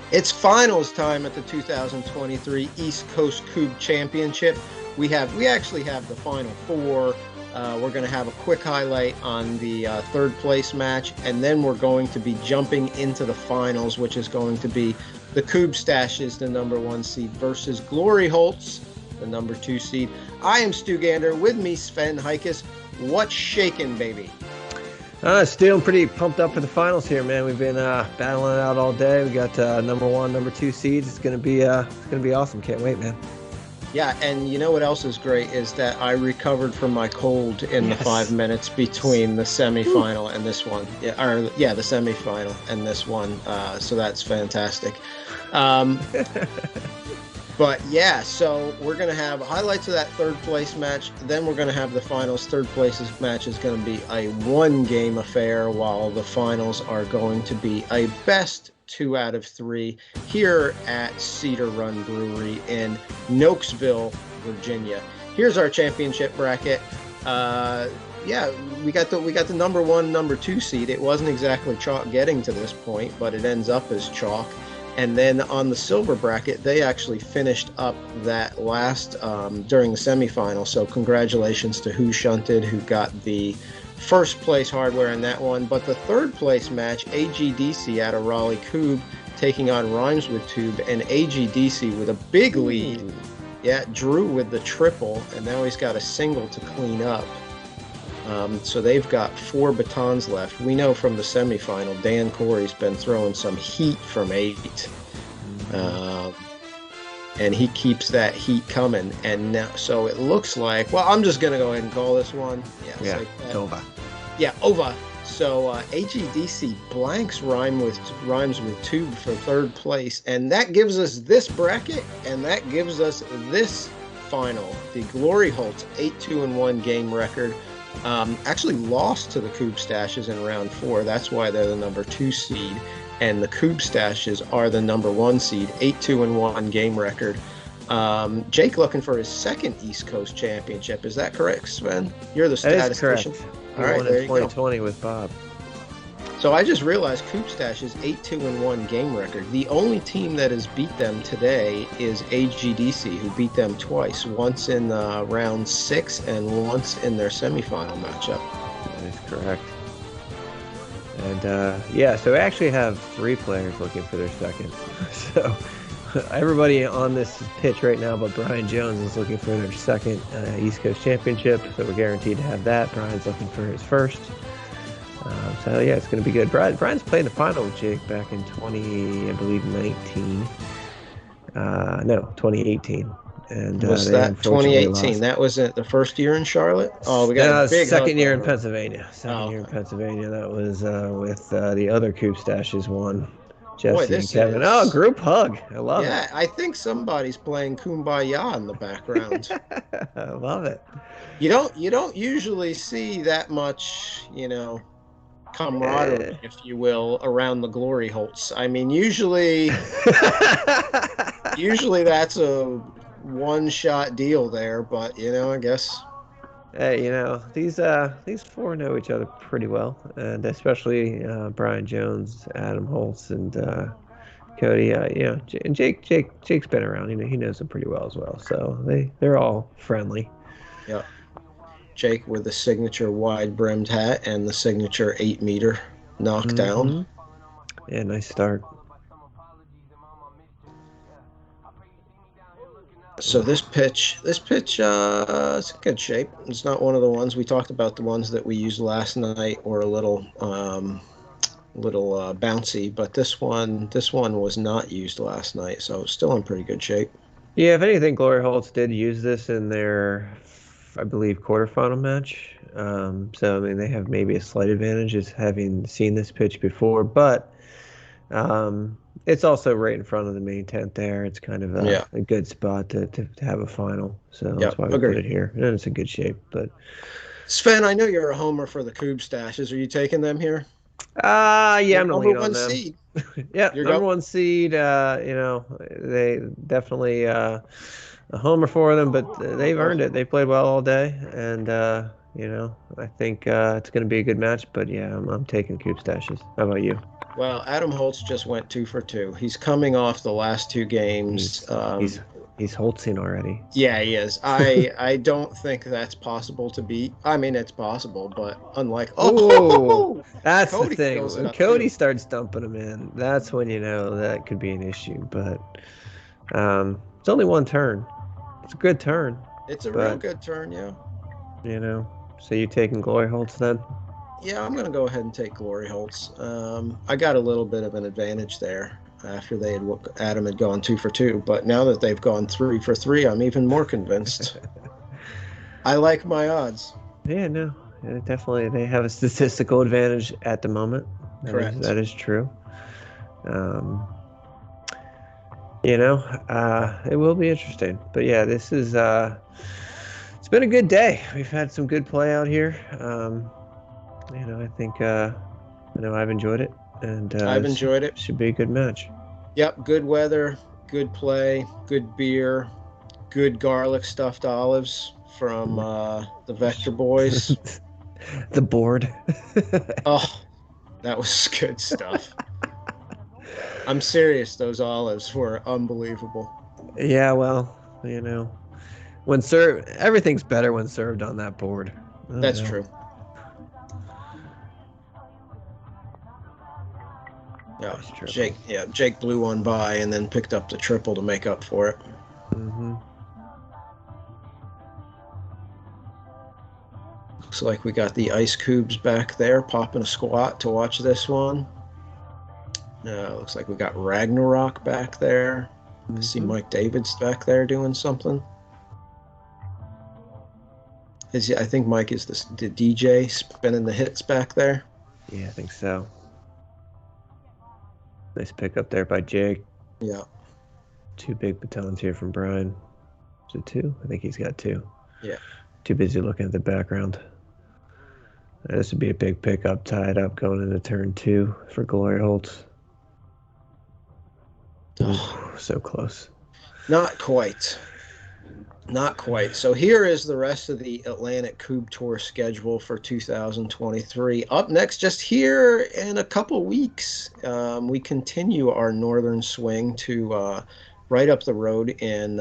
It's finals time at the 2023 East Coast Kubb Championship. We actually have the final four. We're going to have a quick highlight on the third place match, and then we're going to be jumping into the finals, which is going to be the Kubbstaches, the number 1 seed, versus Glori Holtz, the number 2 seed. I am Stu Gander. With me, Sven Heikes. What's shaking, baby? Still pretty pumped up for the finals here, man. We've been battling it out all day. We got number 1, number 2 seeds. It's gonna be awesome. Can't wait, man. Yeah, and you know what else is great is that I recovered from my cold in the 5 minutes between the semifinal and this one. The semifinal and this one. So that's fantastic. But yeah, so we're going to have highlights of that third place match. Then we're going to have the finals. Third place match is going to be a 1-game affair, while the finals are going to be a best 2 out of 3 here at Cedar Run Brewery in Nokesville, Virginia. Here's our championship bracket. We got the number 1, number 2 seed. It wasn't exactly chalk getting to this point, but it ends up as chalk. And then on the silver bracket, they actually finished up that last during the semifinal. So congratulations to Who Shunted, who got the first place hardware in that one. But the third place match, AGDC out of Raleigh Kubb taking on Rhymes with Tube, and AGDC with a big lead. Yeah, Drew with the triple, and now he's got a single to clean up. So they've got 4 batons left. We know from the semifinal, Dan Corey's been throwing some heat from 8. And he keeps that heat coming. And now, so it looks like, well, I'm just going to go ahead and call this one. Yeah, it's over. Yeah, over. So AGDC blanks Rhymes with Tube for third place. And that gives us this bracket, and that gives us this final. The Glori Holtz 8-2-1 game record. Actually lost to the Kubbstaches in round 4. That's why they're the number 2 seed. And the Kubbstaches are the number 1 seed, 8-2-1 game record. Jake looking for his second East Coast Championship. Is that correct, Sven? You're the statistician. That is correct. All right, there you go. 2020 with Bob. So I just realized Kubbstaches 8-2-1 game record. The only team that has beat them today is AGDC, who beat them twice, once in round 6 and once in their semifinal matchup. That is correct. And so we actually have 3 players looking for their second. So everybody on this pitch right now, but Brian Jones is looking for their second East Coast Championship. So we're guaranteed to have that. Brian's looking for his first. It's going to be good. Brian's played the final with Jake back in 2018. And was that 2018? Lost. That wasn't the first year in Charlotte? Oh, we got a big second year in Pennsylvania. Year in Pennsylvania. That was with the other Kubbstaches one. Jesse and Kevin. Group hug. I love it. Yeah, I think somebody's playing Kumbaya in the background. I love it. You don't usually see that much, camaraderie, if you will, around the Glori Holtz. I mean, usually that's a one-shot deal there, but I guess. Hey, these 4 know each other pretty well, and especially Brian Jones, Adam Holtz, and Cody. And Jake's been around. He knows them pretty well as well. So they're all friendly. Yeah. Jake with the signature wide-brimmed hat and the signature 8-meter knockdown. Yeah, nice start. So this pitch is in good shape. It's not one of the ones we talked about. The ones that we used last night were a little bouncy, but this one was not used last night, so it's still in pretty good shape. Yeah, if anything, Glori Holtz did use this in their, I believe, quarterfinal match. So, I mean, they have maybe a slight advantage as having seen this pitch before. But It's also right in front of the main tent there. It's kind of Yeah. a good spot to have a final. So that's Yep. why we put Agreed. it here. And it's in good shape. But Sven, I know you're a homer for the Kubbstaches. Are you taking them here? yeah, They're I'm gonna number lean on one them. seed. Yep, You're number going. one seed. They definitely a homer for them, but they've Oh, earned it. They played well all day, and I think it's going to be a good match. But yeah, I'm taking Kubbstaches. How about you? well, Adam Holtz just went 2 for 2. He's coming off the last 2 games. He's Holtzing already. Yeah, he is. I don't think that's possible to beat. I mean, it's possible, but unlike Oh, oh, that's the Cody thing. fills it When up too. Cody starts dumping him in, that's when you know that could be an issue. But it's only one turn. It's a good turn, It's a real but good turn, yeah. you know. So you taking Glori Holtz then? Yeah, I'm gonna go ahead and take Glori Holtz. I got a little bit of an advantage there after Adam had gone 2 for 2, but now that they've gone 3 for 3, I'm even more convinced. I like my odds. Yeah, no, definitely they have a statistical advantage at the moment. Correct. That is true. Um, it will be interesting. But yeah, this is it's been a good day. We've had some good play out here. I think I've enjoyed it, and I've enjoyed it. should be a good match. Yep, good weather, good play, good beer, good garlic stuffed olives from the Vector Boys. The board. Oh, that was good stuff. I'm serious, those olives were unbelievable. Yeah, well, you know, when served, everything's better when served on that board. Oh That's no. true. Yeah, Nice triple. Jake blew one by and then picked up the triple to make up for it. Mm-hmm. Looks like we got the ice cubes back there popping a squat to watch this one. Looks like we got Ragnarok back there. I see Mm-hmm. Mike David's back there doing something. I think Mike is the DJ spinning the hits back there. Yeah, I think so. Nice pick up there by Jake. Yeah. 2 big batons here from Brian. Is it 2? I think he's got 2. Yeah. Too busy looking at the background. This would be a big pickup, tied up going into turn 2 for Glori Holtz. Ooh, so close. Not quite. Not quite. So here is the rest of the Atlantic Kubb Tour schedule for 2023. Up next, just here in a couple weeks, we continue our northern swing to right up the road in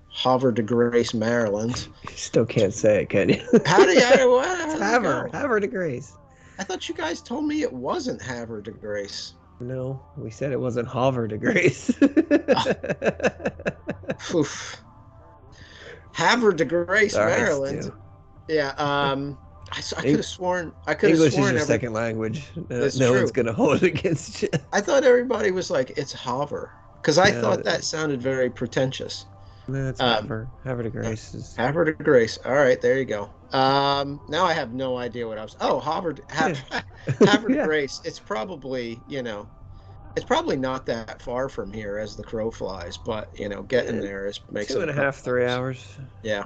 Havre de Grace, Maryland. You still can't say it, can you? How do you? Havre de Grace. I thought you guys told me it wasn't Havre de Grace. No, we said it wasn't Havre de Grace. Oof. Havre de Grace, All right, Maryland. Stu. Yeah. I could have sworn. I could have English sworn. is your second language. That's no true. one's gonna hold it against you. I thought everybody was like, it's Havre, because I No, thought that sounded very pretentious. No, it's Havre. Havre de Grace is. Havre de Grace. All right, there you go. Now I have no idea what I was. Oh, Havre de Yeah. Grace. It's probably, it's probably not that far from here as the crow flies, but getting there makes it 2.5, 3 hours. Yeah.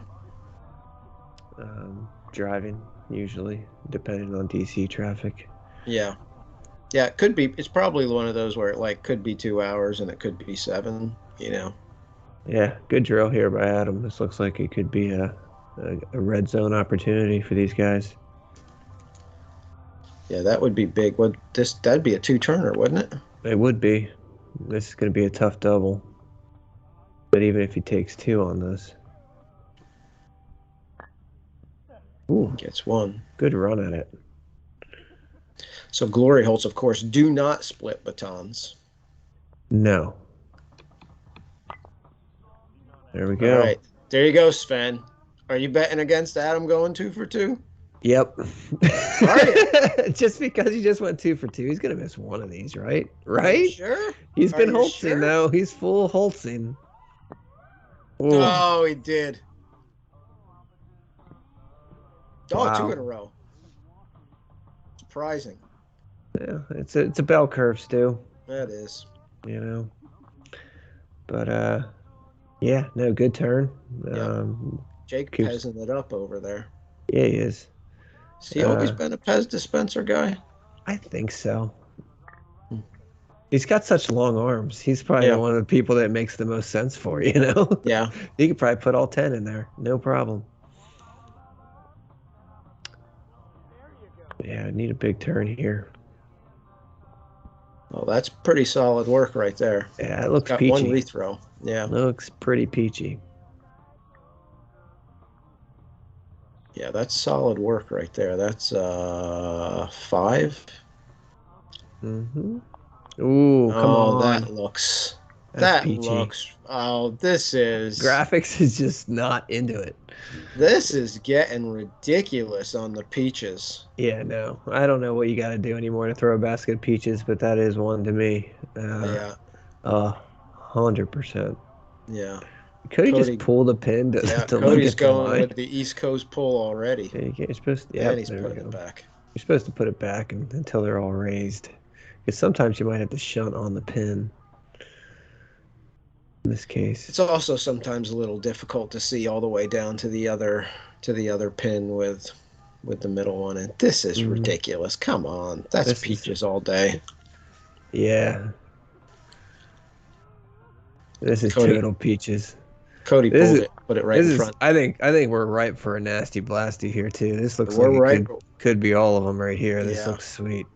Driving usually, depending on DC traffic. Yeah. Yeah, it could be. It's probably one of those where it could be 2 hours and it could be 7. Yeah, good drill here by Adam. This looks like it could be a red zone opportunity for these guys. Yeah, that would be big. That'd be a 2-turner, wouldn't it? It would be. This is going to be a tough double. But even if he takes 2 on this. Ooh, Gets 1. good run at it. So Glori Holtz, of course, do not split batons. No. There we go. All right. There you go, Sven. Are you betting against Adam going 2 for 2? Yep. Are you? Just because he just went 2 for 2, he's going to miss one of these, right? Right? Sure. He's been Holtzing, sure? though. He's full Holtzing. Ooh. Oh, he did. Oh, Wow. 2 in a row. Surprising. Yeah, it's a bell curve, Stu. That is. You know. But yeah, no, good turn. Yep. Um, Jake keeps. pezzing it up over there. Yeah, he is. Has he always been a Pez dispenser guy? I think so. Hmm. He's got such long arms. He's probably Yeah. one of the people that makes the most sense for, you know? Yeah. He could probably put all 10 in there. No problem. Yeah, I need a big turn here. Well, that's pretty solid work right there. Yeah, it He's looks got one peachy. rethrow. Yeah. Looks pretty peachy. Yeah, that's solid work right there. That's 5. Mm-hmm. Ooh, come Oh, on. That's that peachy. looks oh, Graphics is just not into it. this is getting ridiculous on the peaches. Yeah, no. I don't know what you got to do anymore to throw a basket of peaches, but that is one to me. Yeah. Uh, 100%. Yeah. Could he just Cody, pull the pin to, yeah, to look Cody's at the going line? with the East Coast pull already. Yeah, you're supposed to, And yep, he's there we putting go. it back. You're supposed to put it back until they're all raised. Because sometimes you might have to shunt on the pin in this case. It's also sometimes a little difficult to see all the way down to the other pin with the middle one. And this is Mm, ridiculous. Come on. That's this is, peaches all day. yeah, this is Cody total peaches. Cody This pulled is it, put it right this in is front. I think we're ripe for a nasty blasty here too. This looks We're like it right. could be all of them right here. This Yeah. looks sweet.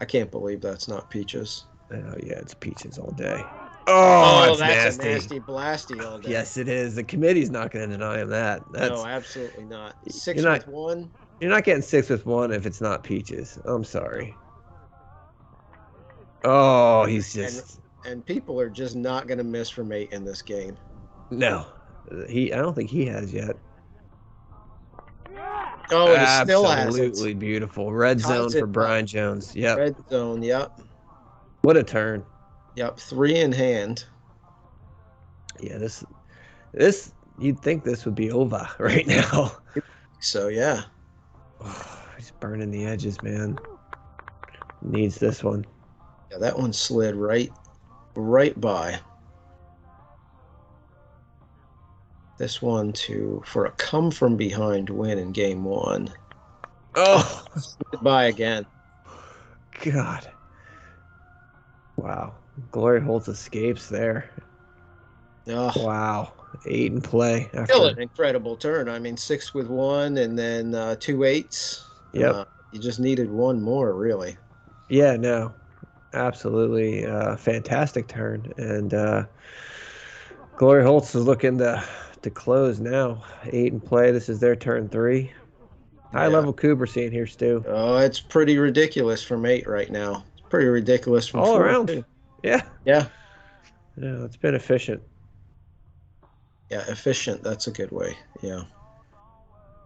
I can't believe that's not peaches. Oh yeah, it's peaches all day. Oh, Oh, that's that's a nasty. nasty blasty all day. Yes, it is. The committee's not going to deny him that. No, That's absolutely not. you're 6 not with 1. you're not getting 6 with 1 if it's not peaches. I'm No. sorry. Oh, he's And just and people are just not going to miss from 8 in this game. no. I don't think he has yet. Oh, and he still has it. Absolutely beautiful. Red Ties zone for it up. Brian Jones. Yep. Red zone. Yep. What a turn. Yep. 3 in hand. Yeah, this you'd think this would be over right now. So, yeah. Oh, he's burning the edges, man. Needs this one. Yeah, that one slid right by. This one for a come from behind win in game 1. Oh, Slid by again. God. Wow. Glori Holtz escapes there. Oh, Wow. 8 in play still an after. incredible turn. I mean, 6 with 1 and then 2 8s. Yep. You just needed one more, really. Yeah, no. Absolutely fantastic turn. And Glori Holtz is looking to close now. 8 in play. This is their turn 3. High Yeah. level Kubb we're seeing here, Stu. Oh, it's pretty ridiculous from 8 right now. It's pretty ridiculous from All 4 around. too. Yeah. Yeah. Yeah, it's been efficient. Yeah, efficient. That's a good way. Yeah.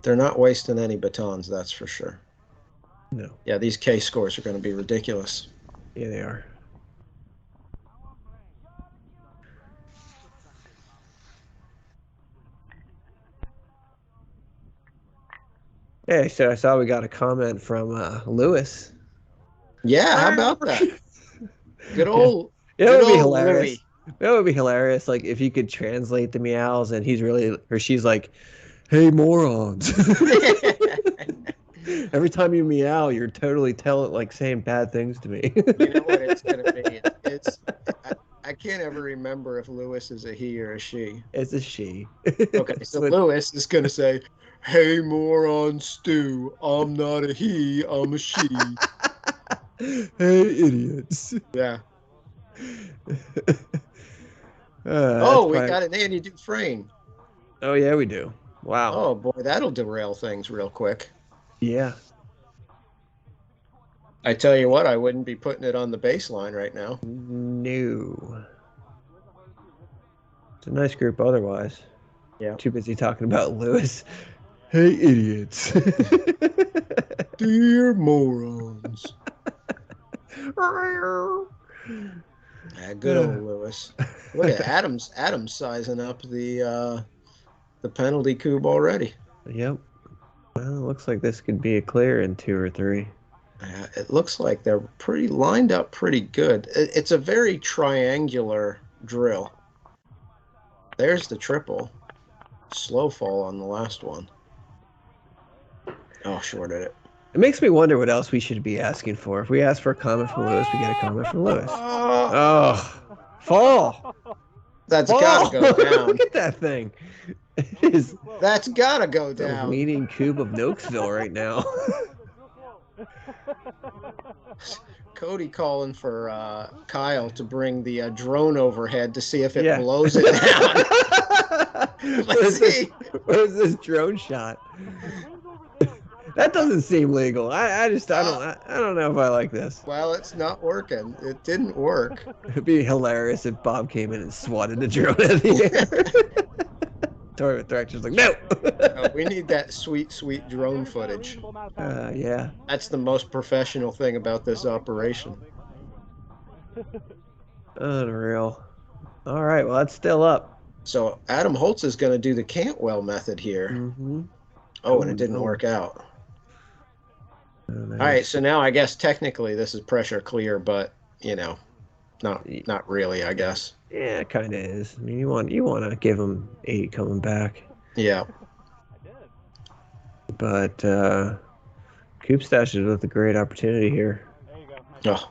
They're not wasting any batons, that's for sure. No. Yeah, these K scores are going to be ridiculous. Yeah, they are. Hey, so I saw we got a comment from Lewis. Yeah, how about that? Good Yeah. old, It good would be old hilarious. Louis. It would be hilarious, like if you could translate the meows and he's really or she's like, "Hey morons." Every time you meow, you're totally saying bad things to me. You know what it's going to be? I can't ever remember if Lewis is a he or a she. It's a she. Okay, so Lewis is going to say, "Hey, moron Stu, I'm not a he, I'm a she." Hey, idiots. Yeah. That's We probably... got an Andy Dufresne. Oh, yeah, we do. Wow. Oh, boy, that'll derail things real quick. Yeah. I tell you what, I wouldn't be putting it on the baseline right now. No. It's a nice group otherwise. Yeah. Too busy talking about Lewis. Hey, idiots. Dear morons. Yeah, good old Lewis. Look at Adams sizing up the penalty Kubb already. Yep. Well, it looks like this could be a clear in 2 or 3. It looks like they're pretty lined up pretty good. It's a very triangular drill. There's the triple. Slow fall on the last one. Oh, shorted it. It makes me wonder what else we should be asking for. If we ask for a comment from Lewis, we get a comment from Lewis. Oh, fall. That's fall. gotta go down. Look at that thing. It is That's gotta go the down. leading cube of Nokesville right now. Cody calling for Kyle to bring the drone overhead to see if it blows it down. Let's see. Where's this drone shot? That doesn't seem legal. I don't know if I like this. Well, it's not working. It didn't work. It'd be hilarious if Bob came in and swatted the drone at the air. Tournament director's like, no. We need that sweet, sweet drone footage. Yeah. That's the most professional thing about this operation. Unreal. All right, well, that's still up. So Adam Holtz is going to do the Cantwell method here. Mm-hmm. Oh, and it didn't work out. All right, so now I guess technically this is pressure clear, but, you know, not really, I guess. Yeah, it kind of is. I mean, you want to give him 8 coming back. Yeah. But Kubbstaches with a great opportunity here. Oh.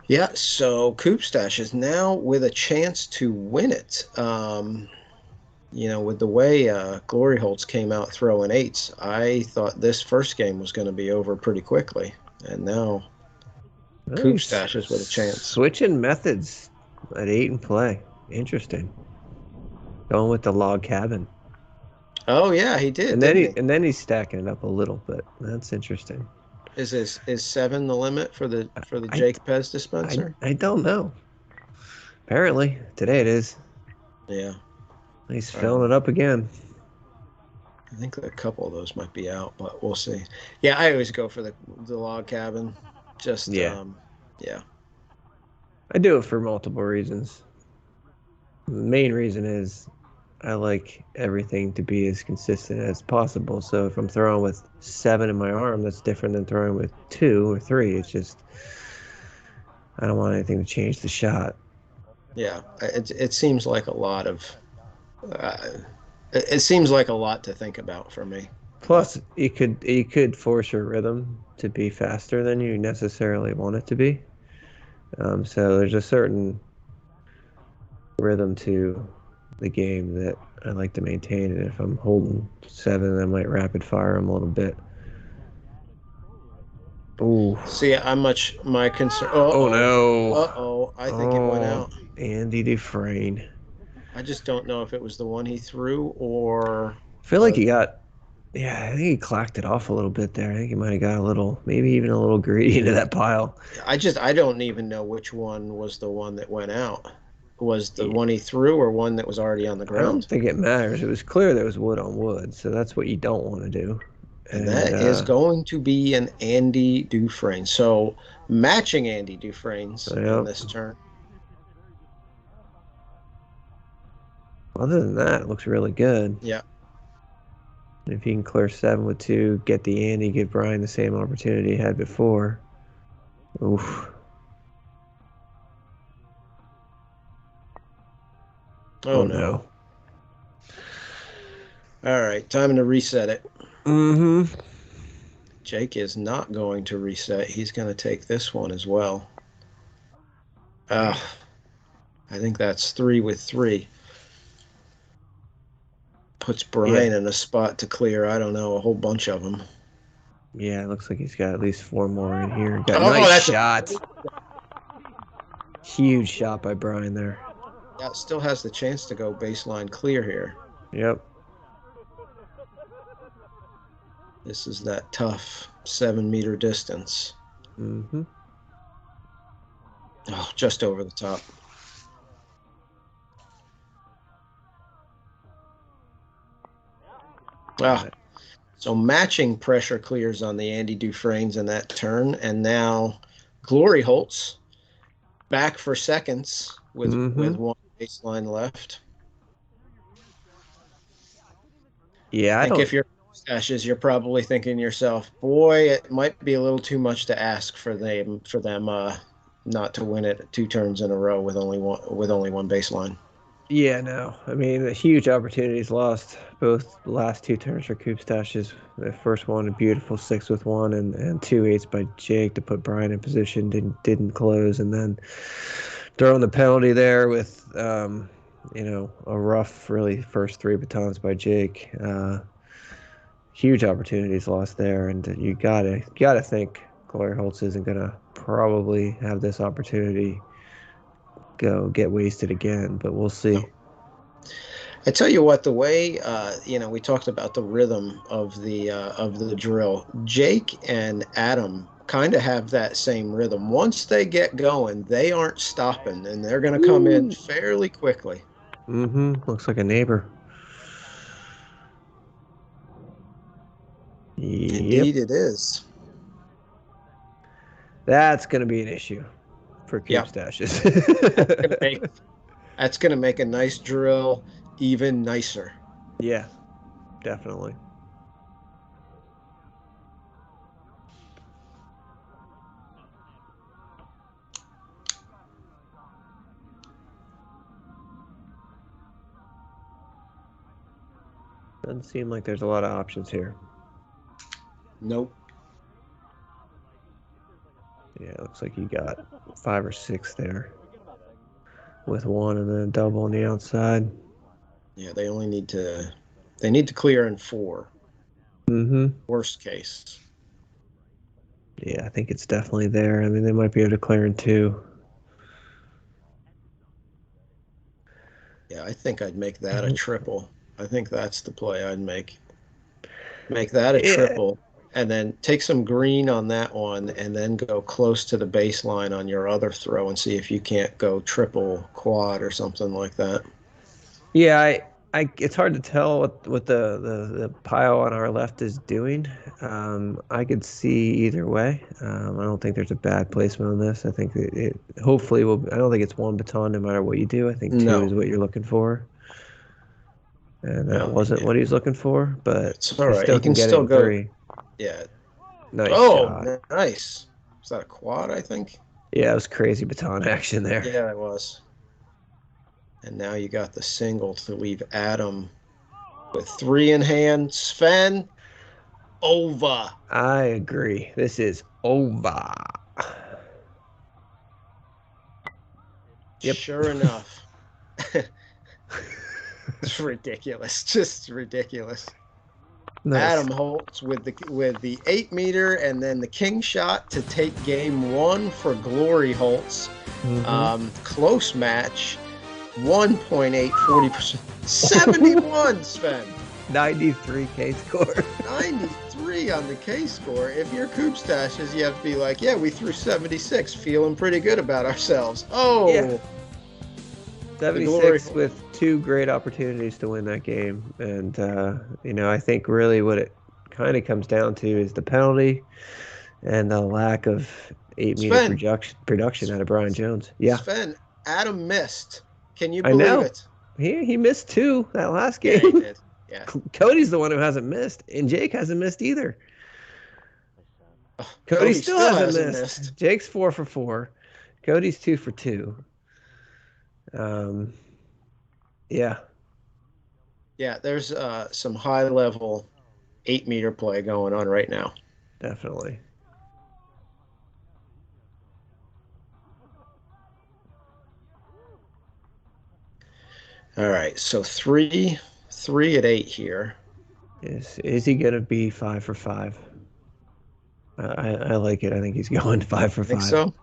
Yeah, so Kubbstaches now with a chance to win it. You know, with the way Glori Holtz came out throwing 8s, I thought this first game was going to be over pretty quickly. And now Kubbstaches with a chance. Switching methods at 8 and play. Interesting. Going with the log cabin. Oh yeah, he did. And then he's stacking it up a little bit. That's interesting. Is 7 the limit for the Jake Pez dispenser? I don't know. Apparently today it is. Yeah. He's filling it up again. I think a couple of those might be out, but we'll see. Yeah, I always go for the log cabin. Just yeah. I do it for multiple reasons. The main reason is I like everything to be as consistent as possible. So if I'm throwing with 7 in my arm, that's different than throwing with 2 or 3. It's just I don't want anything to change the shot. Yeah, it seems like a lot of. It seems like a lot to think about for me. Plus, you could force your rhythm to be faster than you necessarily want it to be. So there's a certain rhythm to the game that I like to maintain, and if I'm holding 7, I might rapid fire them a little bit. Ooh. See, my concern. Oh no! I think it went out. Andy Dufresne. I just don't know if it was the one he threw or. I feel like he got. Yeah, I think he clacked it off a little bit there. I think he might have got a little, maybe even a little greedy into that pile. I don't even know which one was the one that went out. Was the one he threw or one that was already on the ground? I don't think it matters. It was clear there was wood on wood, so that's what you don't want to do. And that is going to be an Andy Dufresne. So matching Andy Dufresne's in this turn. Other than that, it looks really good. Yeah. If you can clear 7 with 2, get the Andy, give Brian the same opportunity he had before. Oof. Oh no. All right, time to reset it. Mm-hmm. Jake is not going to reset. He's going to take this one as well. I think that's 3 with 3. Puts Brian in a spot to clear, I don't know, a whole bunch of them. Yeah, it looks like he's got at least 4 more in here. Got a nice shot. Huge shot by Brian there. That still has the chance to go baseline clear here. Yep. This is that tough 7-meter distance. Mm-hmm. Oh, just over the top. So matching pressure clears on the Andy Dufresne's in that turn, and now Glori Holtz back for seconds with one baseline left. Yeah, I think if you're Kubbstaches, you're probably thinking to yourself, boy, it might be a little too much to ask for them not to win it 2 turns in a row with only one baseline. Yeah, no. I mean, the huge opportunities lost. Both the last 2 turns for Kubbstaches. The first one, a beautiful 6-with-1, and 2-8s by Jake to put Brian in position. Didn't close, and then throwing the penalty there with a rough, really first 3 batons by Jake. Huge opportunities lost there, and you gotta think Glori Holtz isn't gonna probably have this opportunity go get wasted again, but we'll see. No. I tell you what, the way we talked about the rhythm of the drill. Jake and Adam kind of have that same rhythm. Once they get going, they aren't stopping, and they're going to come in fairly quickly. Looks like a neighbor. Indeed, it is. That's going to be an issue for Kubbstaches. That's going to make a nice drill even nicer. Yeah, definitely. Doesn't seem like there's a lot of options here. Nope. Yeah, it looks like you got 5 or 6 there with 1 and then a double on the outside. Yeah, they need to clear in 4. Worst case. Yeah, I think it's definitely there. I mean, they might be able to clear in 2. Yeah, I think I'd make that a triple. I think that's the play I'd make. Make that a triple, and then take some green on that one, and then go close to the baseline on your other throw and see if you can't go triple quad or something like that. Yeah, it's hard to tell what the pile on our left is doing. I could see either way. I don't think there's a bad placement on this. I think it hopefully will. I don't think it's 1 baton no matter what you do. I think 2 is what you're looking for. And that wasn't what he was looking for, but it's all right. He can get still it in go. 3. Yeah. Nice shot. Nice. Was that a quad, I think? Yeah, it was crazy baton action there. Yeah, it was. And now you got the single to leave Adam with 3 in hand. Sven, over. I agree. This is over. Yep. Sure enough. It's ridiculous. Just ridiculous. Nice. Adam Holtz with the 8 meter and then the king shot to take game 1 for Glori Holtz. Close match. 1.8, 40%. 71, Sven. 93 K score. 93 on the K score. If you're Kubbstaches, you have to be like, yeah, we threw 76, feeling pretty good about ourselves. Oh. Yeah. 76 with 2 great opportunities to win that game. And, I think really what it kind of comes down to is the penalty and the lack of 8 meter production out of Brian Jones. Yeah. Sven, Adam missed. Can you believe it? He missed 2 that last game. Yeah, he did. Yeah. Cody's the one who hasn't missed, and Jake hasn't missed either. Cody still hasn't missed. Jake's 4 for 4. Cody's 2 for 2. Yeah. Yeah, there's some high level 8 meter play going on right now. Definitely. All right, so 3 at 8 here. Is he gonna be 5 for 5? I like it. I think he's going 5 for 5. Think so?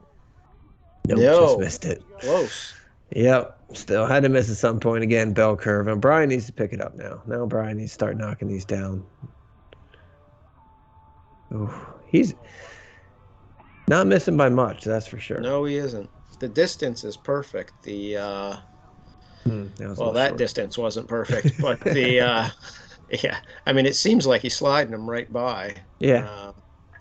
Nope, just missed it. Close. Yep, still had to miss at some point again. Bell curve, and Brian needs to pick it up now. Now Brian needs to start knocking these down. Ooh, he's not missing by much, that's for sure. No, he isn't. The distance is perfect. That distance wasn't perfect, but yeah. I mean, it seems like he's sliding them right by. Yeah.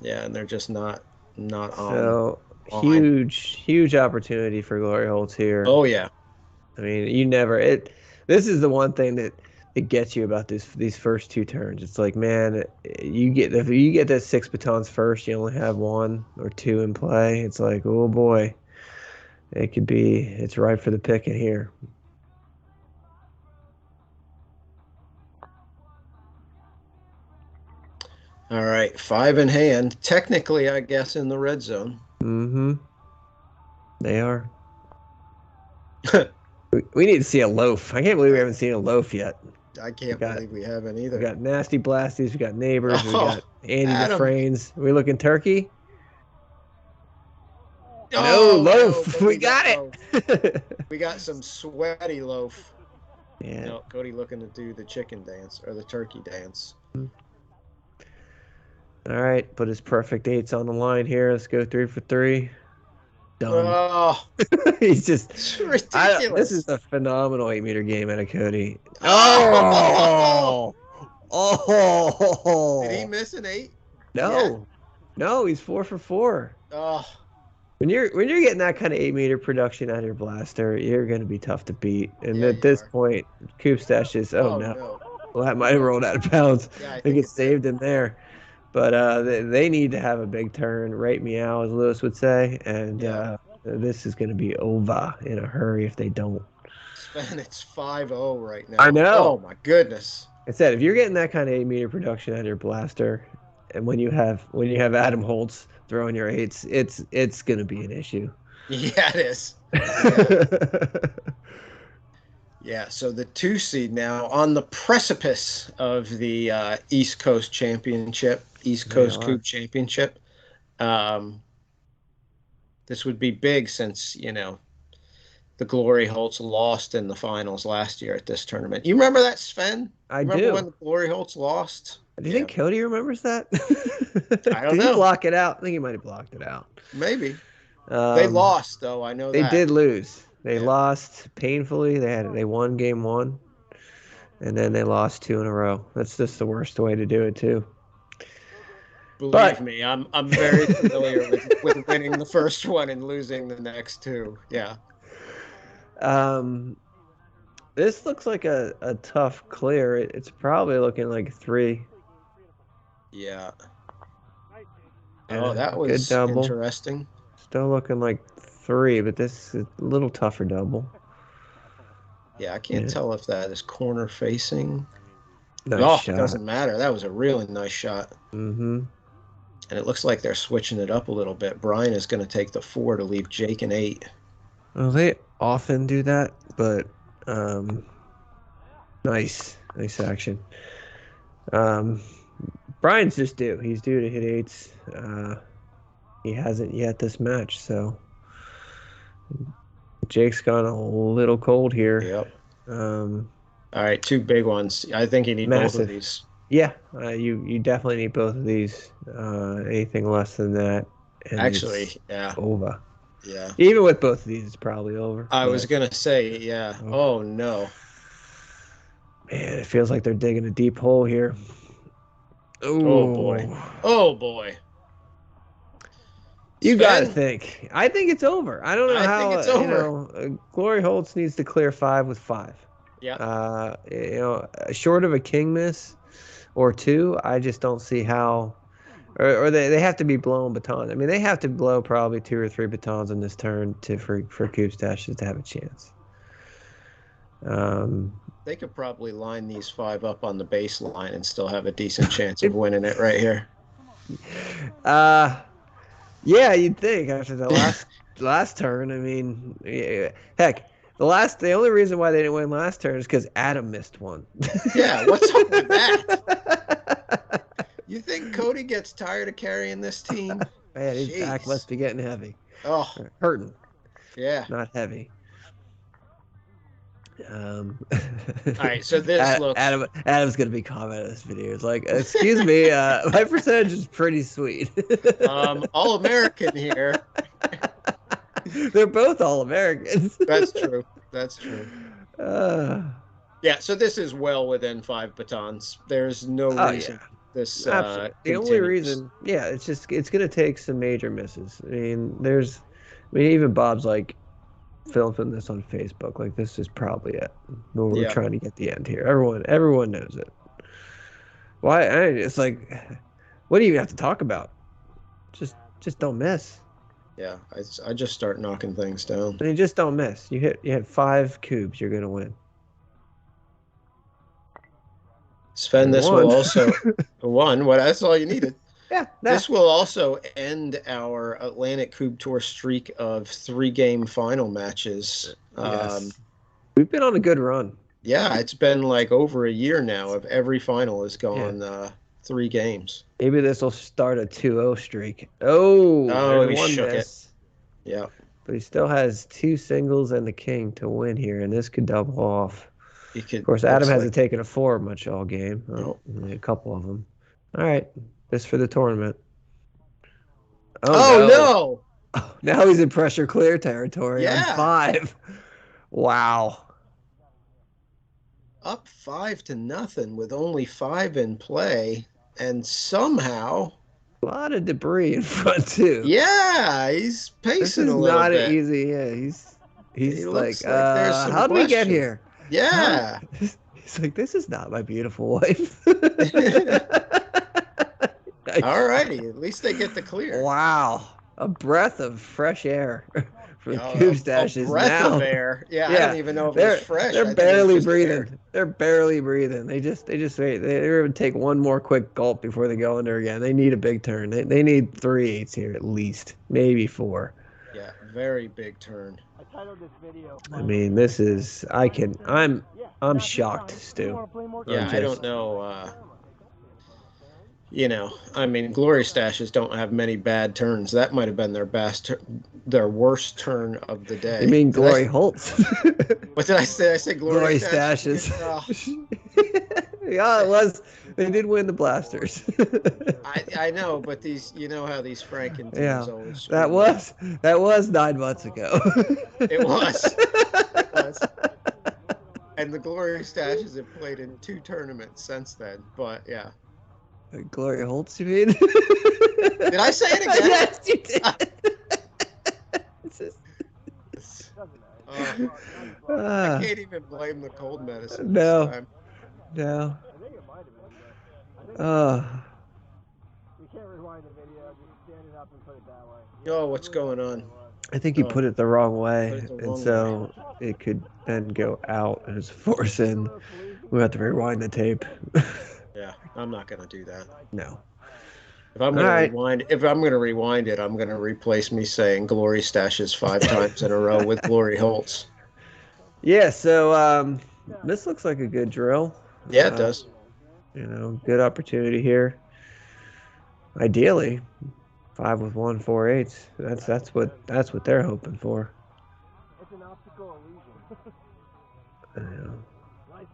And they're just not on. So huge opportunity for Glori Holtz here. Oh yeah. I mean, this is the one thing that it gets you about these first two turns. It's like, man, if you get that 6 batons first, you only have 1 or 2 in play. It's like, oh boy, it's ripe for the picking here. All right, 5 in hand. Technically, I guess in the red zone. Mm-hmm. They are. We need to see a loaf. I can't believe we haven't seen a loaf yet. I can't believe we haven't either. We got Nasty Blasties. We got Neighbors. We got Andy Dufresne's. Are we looking turkey? No, loaf. We got it. We got some sweaty loaf. Yeah. No, Cody looking to do the chicken dance or the turkey dance. All right, put his perfect 8s on the line here. Let's go 3 for 3. Done. Oh, He's just it's ridiculous. This is a phenomenal 8-meter game out of Cody. Oh! Did he miss an 8? No. No, he's 4 for 4. Oh. When you're getting that kind of 8-meter production out of your blaster, you're going to be tough to beat. And at this point, Kubbstaches, no. Well, that might have rolled out of bounds. Yeah, I think it saved him there. But they need to have a big turn, right meow, as Lewis would say. And this is going to be over in a hurry if they don't. Sven, it's 5-0 right now. I know. Oh, my goodness. I said, if you're getting that kind of 8-meter production out of your blaster, and when you have Adam Holtz throwing your 8s, it's going to be an issue. Yeah, it is. Yeah. Yeah, so the 2 seed now on the precipice of the East Coast Championship, East Coast Kubb Championship. This would be big since, the Glori Holtz lost in the finals last year at this tournament. You remember that, Sven? I remember do. When the Glori Holtz lost? Do you think Cody remembers that? I don't know. Did he block it out? I think he might have blocked it out. Maybe. They lost, though. I know they that. They did lose. They lost painfully. They won game 1, and then they lost 2 in a row. That's just the worst way to do it too. Believe me, I'm very familiar with winning the first one and losing the next 2. Yeah. This looks like a tough clear. It's probably looking like 3. Yeah. And oh, that was interesting. Still looking like 3, but this is a little tougher double. Yeah, I can't tell if that is corner facing. Nice shot. It doesn't matter. That was a really nice shot. Mm-hmm. And it looks like they're switching it up a little bit. Brian is going to take the 4 to leave Jake an 8. Well, they often do that, but nice action. Brian's just due. He's due to hit 8s. He hasn't yet this match, so Jake's gone a little cold here. Yep. All right, 2 big ones. I think you need both of these. Yeah, you definitely need both of these. Anything less than that, and actually, yeah, over. Yeah. Even with both of these, it's probably over. I was gonna say, yeah. Oh no. Man, it feels like they're digging a deep hole here. Ooh. Oh boy. Oh boy. You got to think. I think it's over. I don't know how. I think it's over. Glori Holtz needs to clear 5 with 5. Yeah. Short of a king miss or 2, I just don't see how. Or they have to be blowing batons. I mean, they have to blow probably 2 or 3 batons in this turn for Kubbstaches to have a chance. They could probably line these 5 up on the baseline and still have a decent chance of winning it right here. Yeah, you'd think after the last turn. I mean, heck, the only reason why they didn't win last turn is because Adam missed one. Yeah, what's up with that? You think Cody gets tired of carrying this team? Man, his back must be getting heavy. Oh, hurting. Yeah, not heavy. All right, so this looks. Adam's gonna be commenting on this video. It's like, excuse me, my percentage is pretty sweet. All American here. They're both all Americans. That's true. Yeah, so this is well within 5 batons. There's no reason this. The only reason, it's gonna take some major misses. I mean, even Bob's like, filming this on Facebook. Like, this is probably it. We're Yeah. trying to get the end here. Everyone knows it. Why? It's like, what do you even have to talk about? Just don't miss. Yeah, I just start knocking things down. And you just don't miss. You hit 5 cubes, you're gonna win. Sven, this will also one. What? That's all you needed. Yeah. This will also end our Atlantic Kubb Tour streak of 3-game final matches. Yes. We've been on a good run. Yeah, it's been like over a year now of every final has gone 3 games. Maybe this will start a 2-0 streak. Oh, he won shook this. It. Yeah. But he still has 2 singles and the king to win here, and this could double off. Of course, Adam hasn't taken a 4 much all game. Nope. Only a couple of them. All right, this for the tournament. Oh, no! Now he's in pressure clear territory on 5. Wow. Up 5-0 with only 5 in play, and somehow a lot of debris in front too. Yeah, he's pacing a little bit. This is not easy. Yeah, he's like how did we get here? Yeah. He's like, this is not my beautiful wife. All righty, at least they get the clear. Wow, a breath of fresh air for Kubbstaches. A breath now. Of air. Yeah, I don't even know if it's fresh. They're barely breathing. They're barely breathing. They just wait. They're gonna take one more quick gulp before they go under again. They need a big turn. They need 3/8 here at least, maybe 4. Yeah, very big turn. I mean, this is I'm shocked, Stu. Yeah, I don't know. I mean, Gloristaches don't have many bad turns. That might have been their worst turn of the day. You mean Glori Holtz? What did I say? I said Gloristaches. Yeah, it was. They did win the Blasters. I know, but these, how these Franken teams always. That was 9 months ago. It was. And the Gloristaches have played in 2 tournaments since then. But yeah. Glori Holtz, you mean? Did I say it again? Yes, you did. I can't even blame the cold medicine. No. This time. No. We can't rewind the video. Just stand it up and put it that way. What's going on? I think you put it the wrong way, and so it could then go out as force in. We have to rewind the tape. Yeah, I'm not gonna do that. No. If I'm gonna rewind it, I'm gonna replace me saying Gloristaches 5 times in a row with Glori Holtz. Yeah, so this looks like a good drill. Yeah, it does. Good opportunity here. Ideally, 5 with 1 4/8. That's what they're hoping for. It's an optical illusion.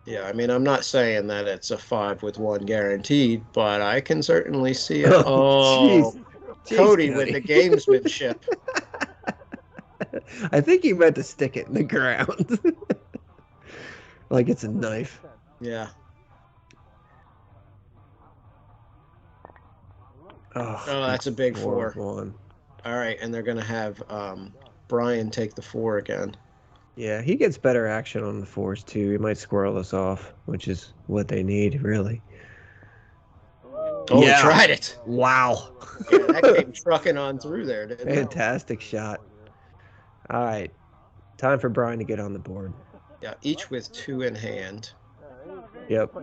Yeah, I mean, I'm not saying that it's a 5 with 1 guaranteed, but I can certainly see it. Jeez, Cody with the gamesmanship. I think he meant to stick it in the ground. Like it's a knife. Yeah. Oh, that's a big 4. 4-1. All right, and they're going to have Brian take the 4 again. Yeah, he gets better action on the 4s too. He might squirrel us off, which is what they need, really. Oh, yeah. He tried it. Wow. Yeah, that came trucking on through there, didn't it? Fantastic shot. All right, time for Brian to get on the board. Yeah, each with 2 in hand. Yep.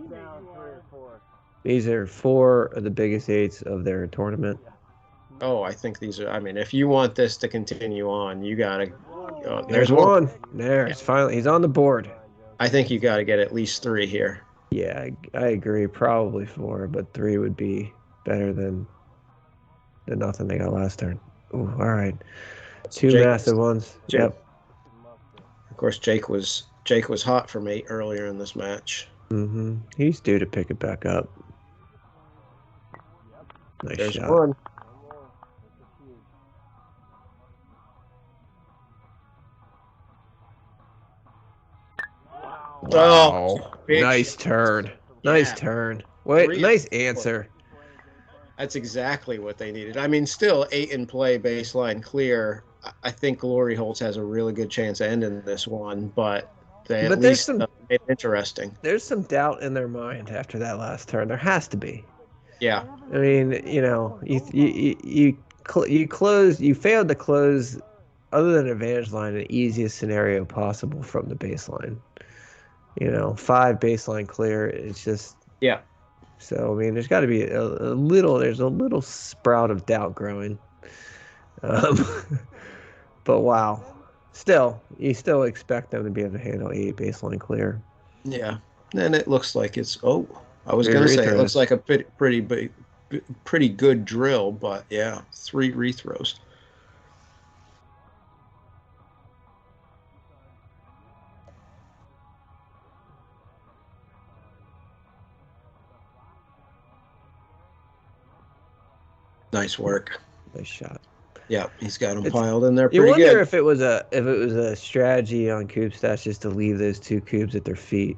These are 4 of the biggest 8s of their tournament. Oh, I think these are. I mean, if you want this to continue on, you gotta. There's one. There, it's finally. He's on the board. I think you got to get at least 3 here. Yeah, I agree. Probably 4, but 3 would be better than the nothing they got last turn. Ooh, all right. 2 massive ones. Yep. Of course, Jake was hot from 8 earlier in this match. Mm-hmm. He's due to pick it back up. Nice There's shot. 1. Wow. Nice turn. Nice turn. Wait, nice answer. That's exactly what they needed. I mean, still 8 in play, baseline clear. I think Glori Holtz has a really good chance of ending this one, but they at But there's least some made it interesting. there's some doubt in their mind after that last turn. There has to be. Yeah. I mean, you failed to close other than advantage line the easiest scenario possible from the baseline. 5 baseline clear. It's just Yeah. so. I mean, there's got to be a little. There's a little sprout of doubt growing. Um, but wow, you still expect them to be able to handle 8 baseline clear. Yeah. And it looks like it's, I was Three going to say it looks rethrows. like a pretty good drill, but yeah, 3 rethrows. Nice work. Nice shot. Yeah, he's got them It's piled in there You pretty wonder good. if it was a strategy on Kubbstaches just to leave those 2 cubes at their feet.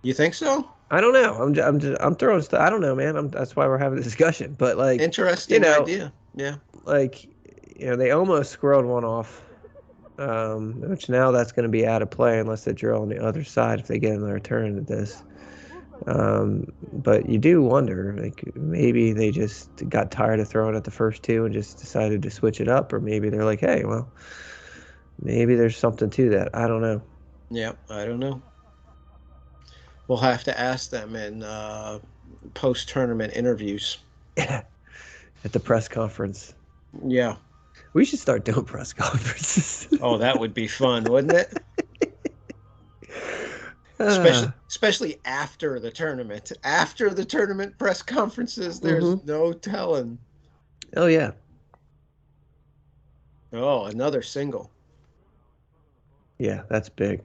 You think so? I don't know. I'm throwing stuff. I don't know, man. That's why we're having a discussion. But like, Interesting idea. Yeah. like, they almost squirreled one off, which now that's going to be out of play unless they drill on the other side if they get another turn at this. But you do wonder, like, maybe they just got tired of throwing at the first 2 and just decided to switch it up, or maybe they're like, hey, well, maybe there's something to that. I don't know. Yeah, I don't know. We'll have to ask them in post-tournament interviews. At the press conference. Yeah. We should start doing press conferences. Oh, that would be fun, wouldn't it? Especially after the tournament. After the tournament press conferences, there's no telling. Oh, yeah. Oh, another single. Yeah, that's big.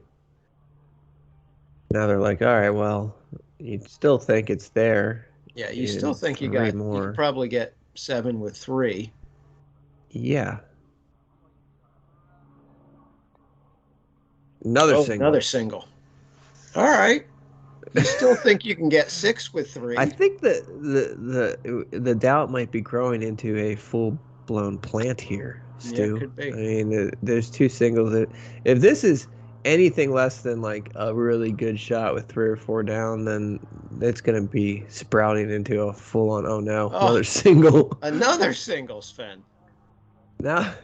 Now they're like, all right, well, you'd still think it's there. Yeah, you still think you could probably get 7 with 3. Yeah. Another single. Another single. All right. You still think you can get 6 with 3? I think that the doubt might be growing into a full-blown plant here, Stu. Yeah, it could be. I mean, there's 2 singles. If this is anything less than like a really good shot with 3 or 4 down, then it's going to be sprouting into a full-on, another single. Another single, Sven. Now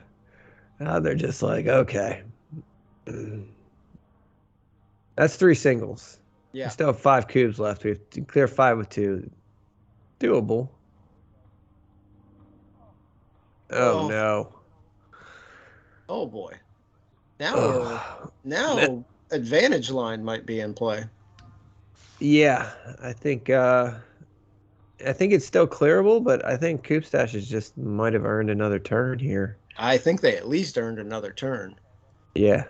they're just like, okay. That's 3 singles. Yeah. We still have 5 cubes left. We have to clear 5 with 2. Doable. Oh no. Oh boy. Now advantage line might be in play. Yeah, I think it's still clearable, but I think Kubbstaches just might have earned another turn here. I think they at least earned another turn. Yeah.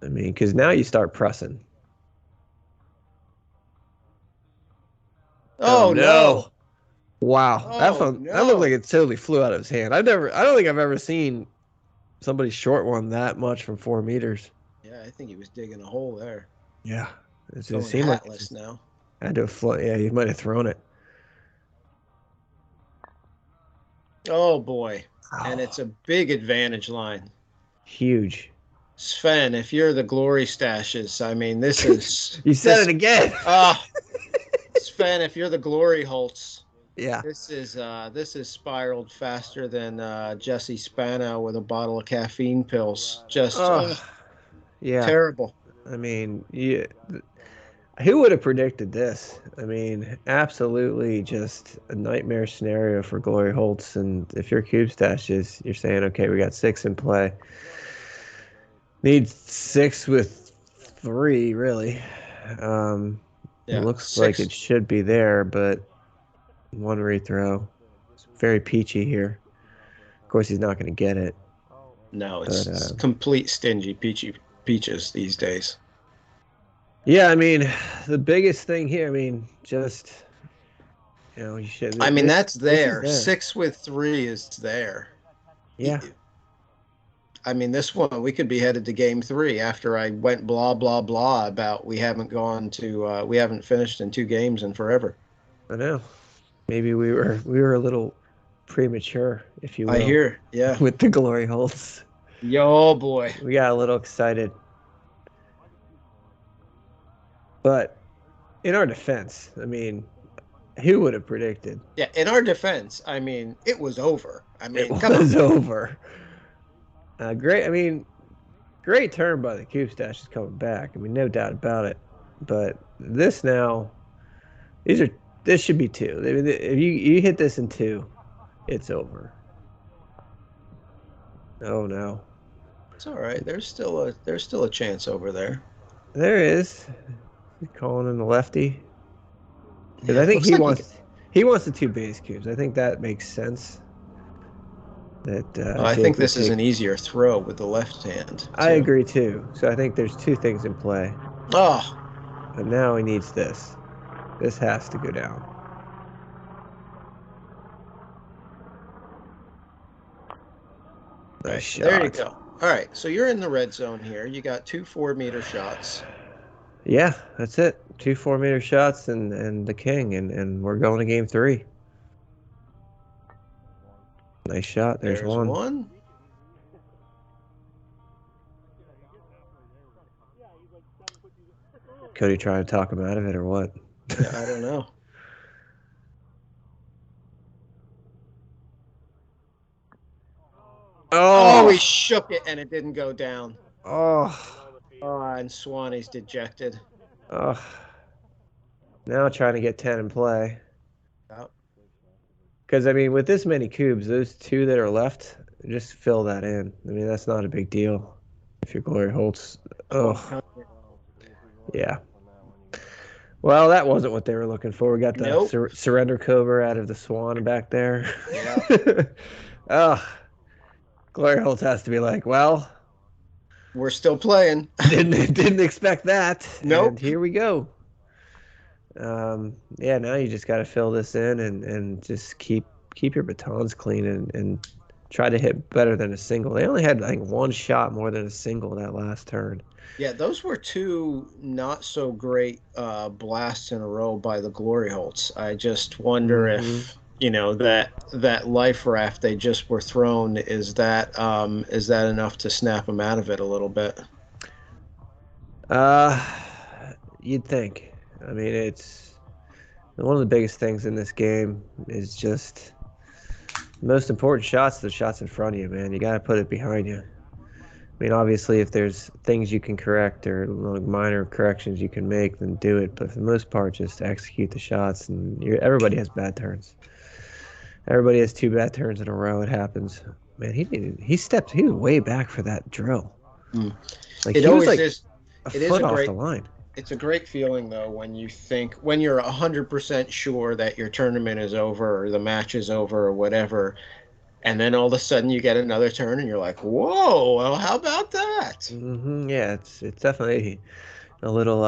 I mean, because now you start pressing. Oh no! Wow, that looked like it totally flew out of his hand. I don't think I've ever seen somebody short one that much from 4 meters. Yeah, I think he was digging a hole there. Yeah, it seemed hatless like now. Had to have flown. Yeah, he might have thrown it. Oh boy, and it's a big advantage line. Huge. Sven, if you're the Glori Stashes, I mean, this is... You said it again. Sven, if you're the Glori Holtz, yeah, this is spiraled faster than Jesse Spano with a bottle of caffeine pills. Just yeah, terrible. I mean, who would have predicted this? I mean, absolutely just a nightmare scenario for Glori Holtz. And if you're Kubbstaches, you're saying, okay, we got 6 in play. Need 6 with 3, really. It looks 6. like it should be there, but 1 rethrow. It's very peachy here. Of course, he's not going to get it. No, it's complete stingy peaches these days. Yeah, I mean, the biggest thing here, I mean, just, you should. I mean, that's there. 6 with 3 is there. Yeah. I mean, this one, we could be headed to game 3 after I went blah, blah, blah about we haven't finished in 2 games in forever. I know. Maybe we were a little premature, if you I will, hear, yeah. with the Glori Holtz. Yo, boy. We got a little excited. But in our defense, I mean, who would have predicted? Yeah, in our defense, I mean, it was over. I It mean, come on. was over. Great turn by the Kubbstaches coming back. I mean, no doubt about it. But this now, this should be two. I mean, if you hit this in two, it's over. Oh no, It's all right. There's still a chance over there. there is. He's calling in the lefty because Yeah, I think looks like he wants the two base cubes. I think that makes sense. That I think Jake would this is take. an easier throw with the left hand, I too. agree too. So I think there's two things in play. Oh, But now he needs this. This has to go down. Nice shot. there you go. All right, so you're in the red zone here. You got 2 4-meter shots. Yeah, that's it. 2 4-meter shots and the king, and we're going to game 3. Nice shot. There's one. Cody trying to talk him out of it or what? Yeah, I don't know. Oh, he shook it and it didn't go down. Oh. Oh, and Swanee's dejected. Oh. Now trying to get 10 in play. Yep. Because, I mean, with this many cubes, those two that are left, just fill that in. I mean, that's not a big deal. If you're Glori Holtz. Oh. Yeah. Well, that wasn't what they were looking for. We got the surrender cobra out of the swan back there. Yeah. Oh. Glori Holtz has to be like, well, we're still playing. didn't expect that. Nope. And here we go. Yeah, now you just got to fill this in and just keep your batons clean and try to hit better than a single. They only had, I think, one shot more than a single that last turn. Yeah, those were two not so great blasts in a row by the Glori Holtz. I just wonder if that life raft they just were thrown is that enough to snap them out of it a little bit? You'd think. I mean, it's one of the biggest things in this game is just the most important shots, the shots in front of you, man. You got to put it behind you. I mean, obviously, if there's things you can correct or minor corrections you can make, then do it. But for the most part, just execute the shots. And everybody has bad turns. Everybody has 2 bad turns in a row. It happens. Man, he was way back for that drill. Like, it he always was like is. a foot off the line. It's a great feeling, though, when you're 100% sure that your tournament is over or the match is over or whatever, and then all of a sudden you get another turn and you're like, whoa, well, how about that? Mm-hmm. Yeah, it's definitely a little,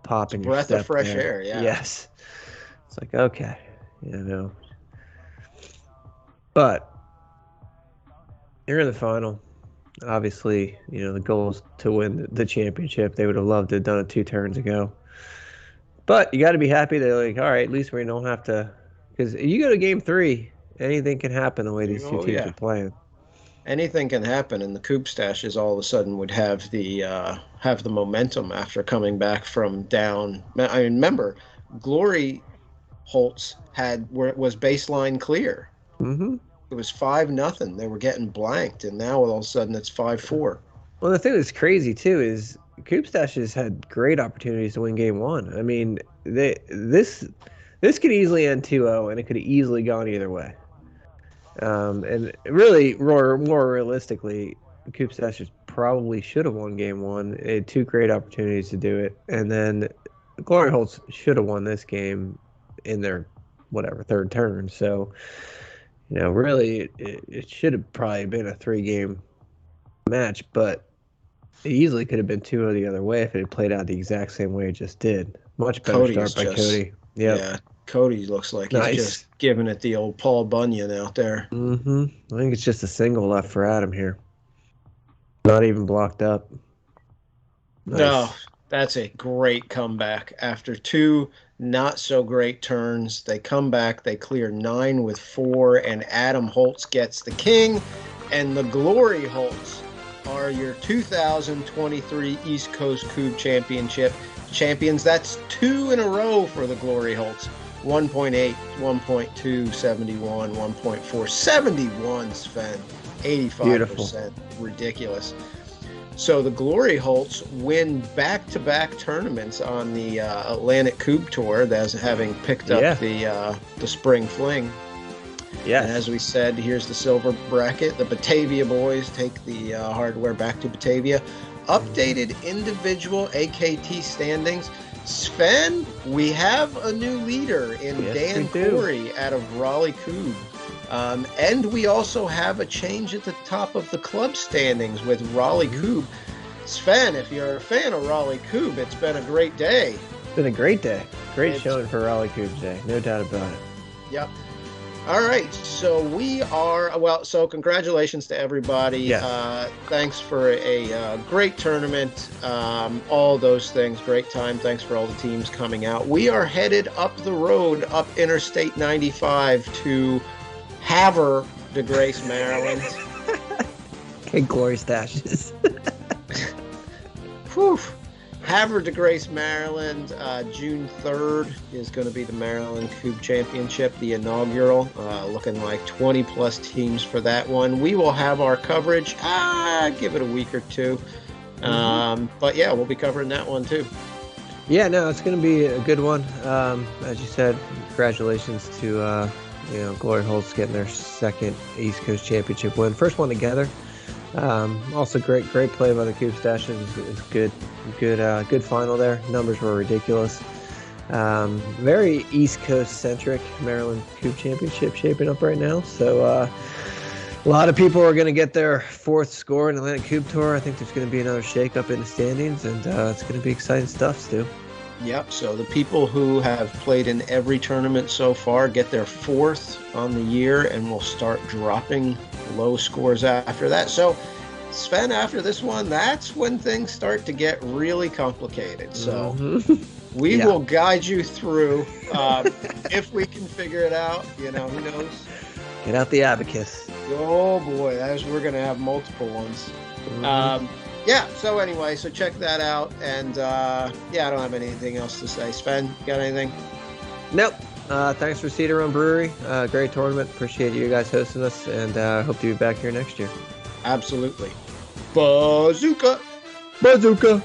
pop in your step. Breath of fresh there. air, yeah. Yes. It's like, okay, But you're in the final. Obviously, the goal is to win the championship. They would have loved to have done it 2 turns ago. But you got to be happy that, like, all right, at least we don't have to, because you go to game 3, anything can happen the way these two teams are playing. Anything can happen, and the Kubbstaches all of a sudden would have the momentum after coming back from down. I mean, remember, Glori Holtz was baseline clear. Mm-hmm. It was 5-0. They were getting blanked, and now all of a sudden it's 5-4. Well, the thing that's crazy too is Kubbstaches had great opportunities to win game 1. I mean, this could easily end 2-0, and it could have easily gone either way. And really, more realistically, Kubbstaches probably should have won game 1. It had 2 great opportunities to do it, and then Glori Holtz should have won this game in their 3rd turn. So, really, it should have probably been a 3-game match, but it easily could have been 2 the other way if it had played out the exact same way it just did. Much better start by Cody. Yep. Yeah, Cody looks like he's just giving it the old Paul Bunyan out there. Mm-hmm. I think it's just a single left for Adam here. Not even blocked up. Nice. No, that's a great comeback after 2 not so great turns. They come back, they clear 9 with 4, and Adam Holtz gets the king. And the Glori Holtz are your 2023 East Coast Kubb Championship champions. That's 2 in a row for the Glori Holtz. 1.8, 1.2, 71, 1.4, 71, Sven. 85%. Beautiful. Ridiculous. So the Glori Holtz win back-to-back tournaments on the Atlantic Kubb Tour, that's having picked up the Spring Fling. Yes. And as we said, here's the silver bracket. The Batavia boys take the hardware back to Batavia. Updated individual AKT standings. Sven, we have a new leader in Dan Corey out of Raleigh Kubb. And we also have a change at the top of the club standings with Raleigh Kubb. Sven, if you're a fan of Raleigh Kubb, it's been a great day. It's been a great day. Great showing for Raleigh Kubb today. No doubt about it. Yep. All right. So we are, so congratulations to everybody. Yes. Thanks for a great tournament. All those things. Great time. Thanks for all the teams coming out. We are headed up the road, up Interstate 95 to Havre de Grace, Maryland. Okay, Glori Stashes. Whew. Havre de Grace, Maryland. June 3rd is going to be the Maryland Kubb Championship, the inaugural. Looking like 20-plus teams for that one. We will have our coverage. Give it a week or two. But yeah, we'll be covering that one too. Yeah, no, it's going to be a good one. As you said, congratulations to Glori Holtz getting their second East Coast Championship win. First one together. Also great play by the Kubbstaches. It's good final there. Numbers were ridiculous. Very East Coast centric Maryland Kubb Championship shaping up right now. So a lot of people are going to get their fourth score in the Atlantic Kubb Tour. I think there's going to be another shake up in the standings, and it's going to be exciting stuff, Stu. Yep, so the people who have played in every tournament so far get their fourth on the year, and will start dropping low scores after that. So, Sven, after this one, that's when things start to get really complicated. So, we will guide you through. If we can figure it out, who knows? Get out the abacus. Oh, boy, we're going to have multiple ones. So anyway, so check that out. And, I don't have anything else to say. Sven, you got anything? Nope. Thanks for Cedar Run Brewery. Great tournament. Appreciate you guys hosting us, and hope to be back here next year. Absolutely. Bazooka! Bazooka!